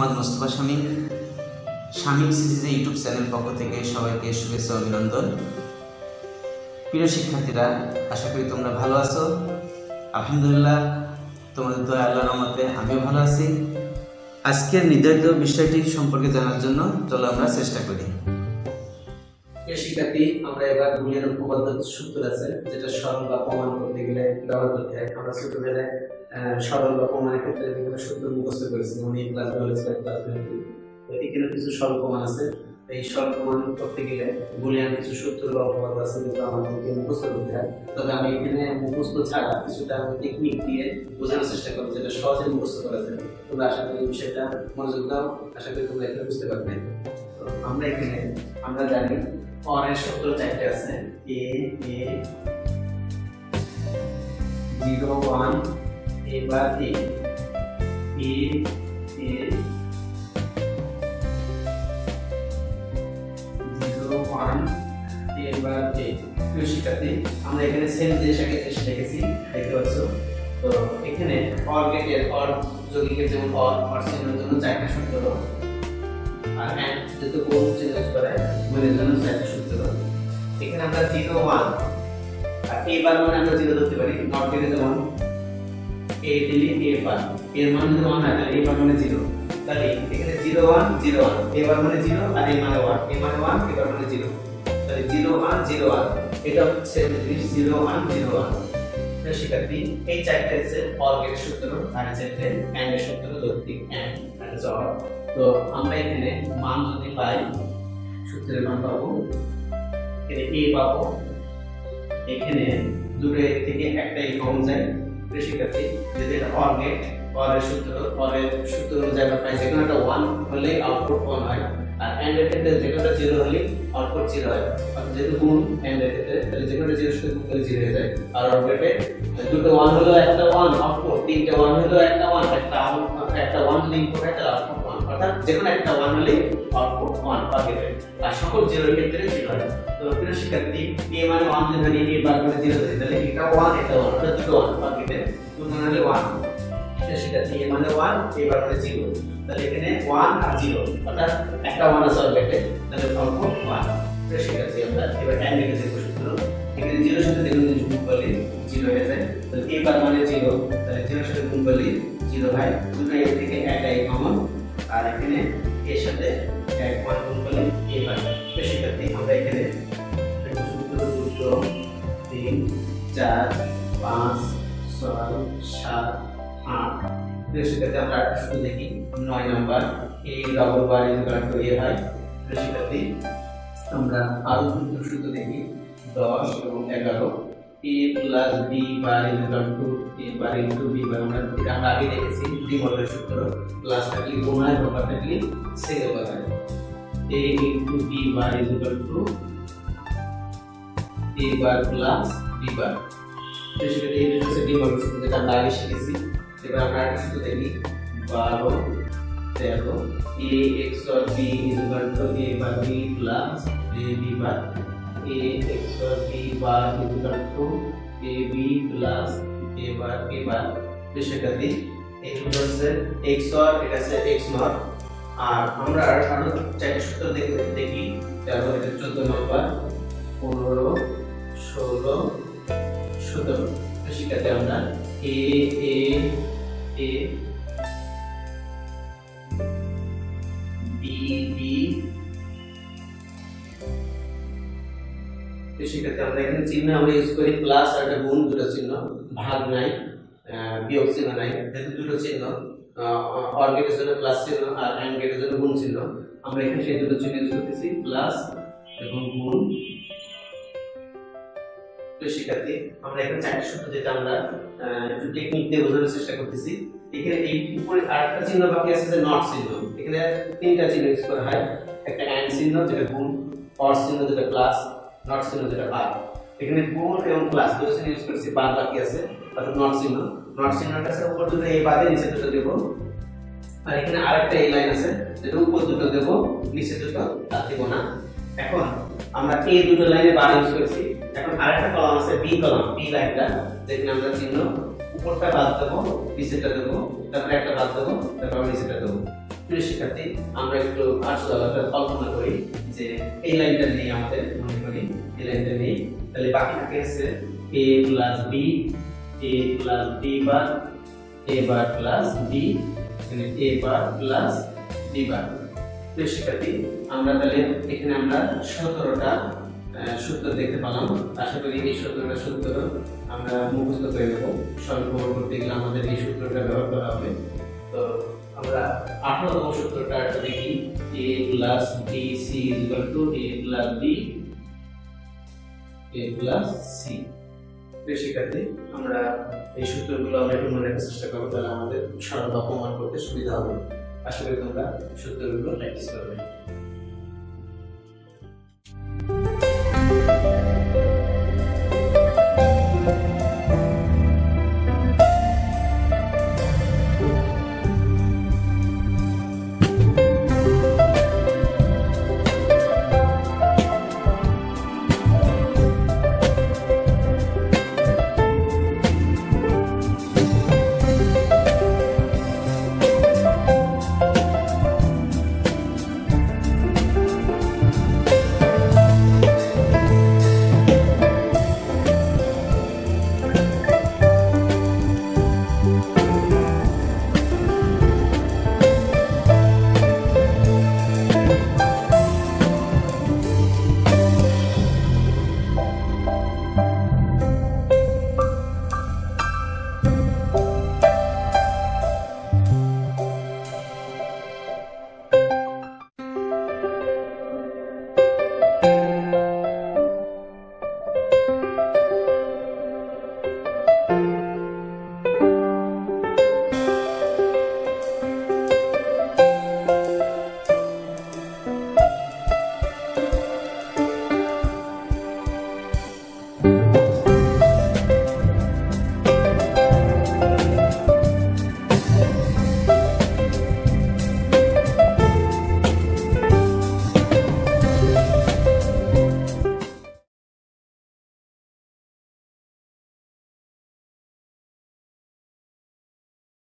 মোহাম্মদ মুস্তাফা শামীম, শামীম সিরিজে YouTube channel পক্ষ থেকে সবাইকে শুভেচ্ছা অভিনন্দন। প্রিয় শিক্ষার্থীরা, আশা করি তোমরা ভালো আছো। আলহামদুলিল্লাহ, তোমাদের দয়া আল্লাহর রহমতে আমিও ভালো আছি। আজকের নির্ধারিত বিষয়টি সম্পর্কে জানার জন্য চলো আমরা চেষ্টা করি। প্রিয় শিক্ষার্থী, আমরা এবার বুলিয়ান উপপাদ্য সূত্র আছে যেটা সরল বা প্রমাণ করতে গেলে ব্যবহার করতে হয়। আমরা ছোটবেলায় সরল বা প্রমাণের ক্ষেত্রে বিভিন্ন সূত্র মুখস্থ করেছি, যেমন এই ক্লাস এখানে কিছু সরল প্রমাণ আছে। এই সরল প্রমাণ করতে গেলে বুলিয়ান কিছু সূত্র বা উপপাদ্য আছে যেটা আমাদেরকে মুখস্থ করতে হয়। তবে আমি এখানে মুখস্থ ছাড়া কিছুটা টেকনিক দিয়ে বোঝানোর চেষ্টা করবো যেটা সহজে মুখস্থ করা যায়। তোমরা আশা করি বিষয়টা মনোযোগ দাও, আশা করি তোমরা এখানে বুঝতে পারবে। আমরা জানি অরের সূত্র চারটে আছে, a a 0 1 এবার a a a 0 1 এবার a। প্রিয় শিক্ষার্থী, আমরা এখানে সেম যে এসে লিখেছি দেখতে পাচ্ছ। তো এখানে অর গেটের অর যৌগিকের যেমন অর চিহ্নের জন্য চারটা সূত্র, আর এন্ড যেহেতু কোন চিহ্ন ইউজ করে গুণের জন্য চারটা সূত্র। এখানে আমরা 0 1 আর a বার মানে আমরা 0 ধরতে পারি, নট গেটে যেমন a দিলে a বার, এর মান যদি 1 হয় তাহলে a বার মানে 0। তাহলে এখানে 0 1 0 1, a বার মানে 0 আর a মানে 1, a মানে 1 a বার মানে 0। তাহলে 0 1 0 1 এটা হচ্ছে 0 1 0 1। প্রিয় শিক্ষার্থী, এই চারটি হচ্ছে অর গেটের সূত্র, আর চারটি এন্ড এর সূত্র, যৌগিক এন্ড আর অর। তো আমরা এখানে মান যদি পাই, সূত্রের মান পাবো, এখানে a পাবো, এখানে দুটো থেকে একটা কম যায়। প্রিয় শিক্ষার্থী, যদি এটা অর গেট, অরের সূত্র অনুযায়ী আমরা পাই যেকোনো একটা 1 হলে আউটপুট 1 হয়, আর এন্ড এর ক্ষেত্রে যেকোনো একটা 0 হলে আউটপুট 0 হয়। অর্থাৎ যেহেতু গুণ এন্ড এর ক্ষেত্রে, তাহলে যেকোনো 0 সাথে গুণ করলে 0 হয়ে যায়। আর অর গেটে দুটো 1 হলো একটা 1 আউটপুট, তিনটে 1 হলো একটা 1, একটা 1 যদি ইনপুট হয় তাহলে আউটপুট 1, অর্থাৎ যেকোনো একটা 1 হলে আউটপুট 1 পাবে। আর সকল 0 এর ক্ষেত্রে 0 হয়। তো প্রিয় শিক্ষার্থী, a মানে 1 যদি a বার করে 0 ধরি তাহলে এটা 1 এটা 1, অর্থাৎ দুটো 1 পাবে, দুটো হলে 1। প্রিয় শিক্ষার্থী, a মানে 1 a বার করে 0, তাহলে এখানে 1 আর 0, অর্থাৎ একটা 1 আছে অর্গেটে, তাহলে আউটপুট 1। প্রিয় শিক্ষার্থী, আমরা এবার এন্ড এর দেখব সূত্র। এখানে 0 এর সাথে যেকোনো জিনিস গুণ করলে 0 হয়ে যায়। তাহলে a বার মানে 0, তাহলে 0 এর সাথে গুণ করলে 0 হয়। দুটো a থেকে একটা a কমন, আর এখানে এর সাথে 1 1 গুণ করলে a হয়। প্রিয় শিক্ষার্থী, আমরা এখানে সূত্র 2 3 4 5 6 7 8। প্রিয় শিক্ষার্থী, আমরা সূত্র দেখি 9 number, a double bar equal to a হয়। প্রিয় শিক্ষার্থী, আমরা আরো দুটো সূত্র দেখি 10 এবং 11, a plus b bar equal to a bar into b বার। আমরা আগে দেখেছি দ্বিমূলের সূত্র, প্লাস থাকলে গুণ হয়, ভাগ থাকলে সিঙ্গেল ভাগ হয়। a into b bar equal to a bar plus b বার। সেটা এই হচ্ছে দ্বিমূলের সূত্র যেটা আমরা আগে শিখেছি। এবার আমরা একটা সূত্র দেখি 12 13, a xor b equal to a bar b plus a b bar, a xor b bar equal to a b plus a bar b বার। শিক্ষার্থী, এই সূত্র হচ্ছে xor, এটা হচ্ছে x নট। আর আমরা আরো চারটি সূত্র দেখি, তারপর এটা 14 নাম্বার 15 16 17। শিক্ষার্থী, আমরা a a a b b। শিক্ষার্থী, আমরা এখানে চিহ্ন আমরা ইউজ করি প্লাস আর একটা গুণ, দুটো চিহ্ন, ভাগ নাই, বিয়োগ চিহ্ন নাই। যেহেতু দুটো চিহ্ন, অর গেটের জন্য প্লাস চিহ্ন আর এন্ড গেটের জন্য গুণ চিহ্ন, আমরা এখানে সেই দুটো চিহ্ন ইউজ করতেছি, প্লাস এবং গুণ। শিক্ষার্থী, আমরা এখানে চারটি সূত্র যেটা আমরা একটু টেকনিক দিয়ে বোঝানোর চেষ্টা করতেছি। এখানে এই উপরে আরেকটা চিহ্ন বাকি আছে যে নট চিহ্ন। এখানে তিনটা চিহ্ন ইউজ করা হয়, একটা এন্ড চিহ্ন যেটা গুণ, অর চিহ্ন যেটা প্লাস, নট চিহ্ন যেটা ভাগ। এখানে গুণ এবং প্লাস দুটো চিহ্ন ইউজ করেছি, বাদ বাকি আছে, অর্থাৎ নট চিহ্ন। নট চিহ্নটা আছে উপর দুটো a বাদে নিচে দুটো দেব, আর এখানে আরেকটা a লাইন আছে যেটা উপর দুটো দেব, নিচে দুটো আর দেব না। এখন আমরা a দুটো লাইনে বার ইউজ করেছি। এখন আরেকটা কলাম আছে b কলাম, b লাইনটা, যেখানে আমরা চিহ্ন উপরটা বাদ দেব, নিচেটা দেব, তারপরে একটা বাদ দেব, তারপর নিচেটা দেব। প্রিয় শিক্ষার্থী, আমরা একটু আর্টসওয়ালাটা কল্পনা করি যে এই লাইনটা নেই, আমাদের মনে করি এই লাইনটা নেই, তাহলে বাকি থাকে হচ্ছে a plus b, a plus b bar, a bar plus b, এখানে a বার প্লাস b বার। প্রিয় শিক্ষার্থী, আমরা তাহলে এখানে আমরা 17টা সূত্র দেখতে পেলাম। আশা করি এই 17টা সূত্র আমরা মুখস্থ করে নেব। সরল প্রমাণ করতে গেলে আমাদের এই সূত্রটা ব্যবহার করা হবে। তো আমরা 18তম সূত্রটা দেখি, a plus bc equal to a plus b, a plus c। প্রিয় শিক্ষার্থী, আমরা এই সূত্রগুলো আমরা একটু মনে রাখার চেষ্টা করবো, তাহলে আমাদের সরল প্রমাণ করতে সুবিধা হবে। আশা করি তোমরা সূত্রগুলো প্র্যাকটিস করবে।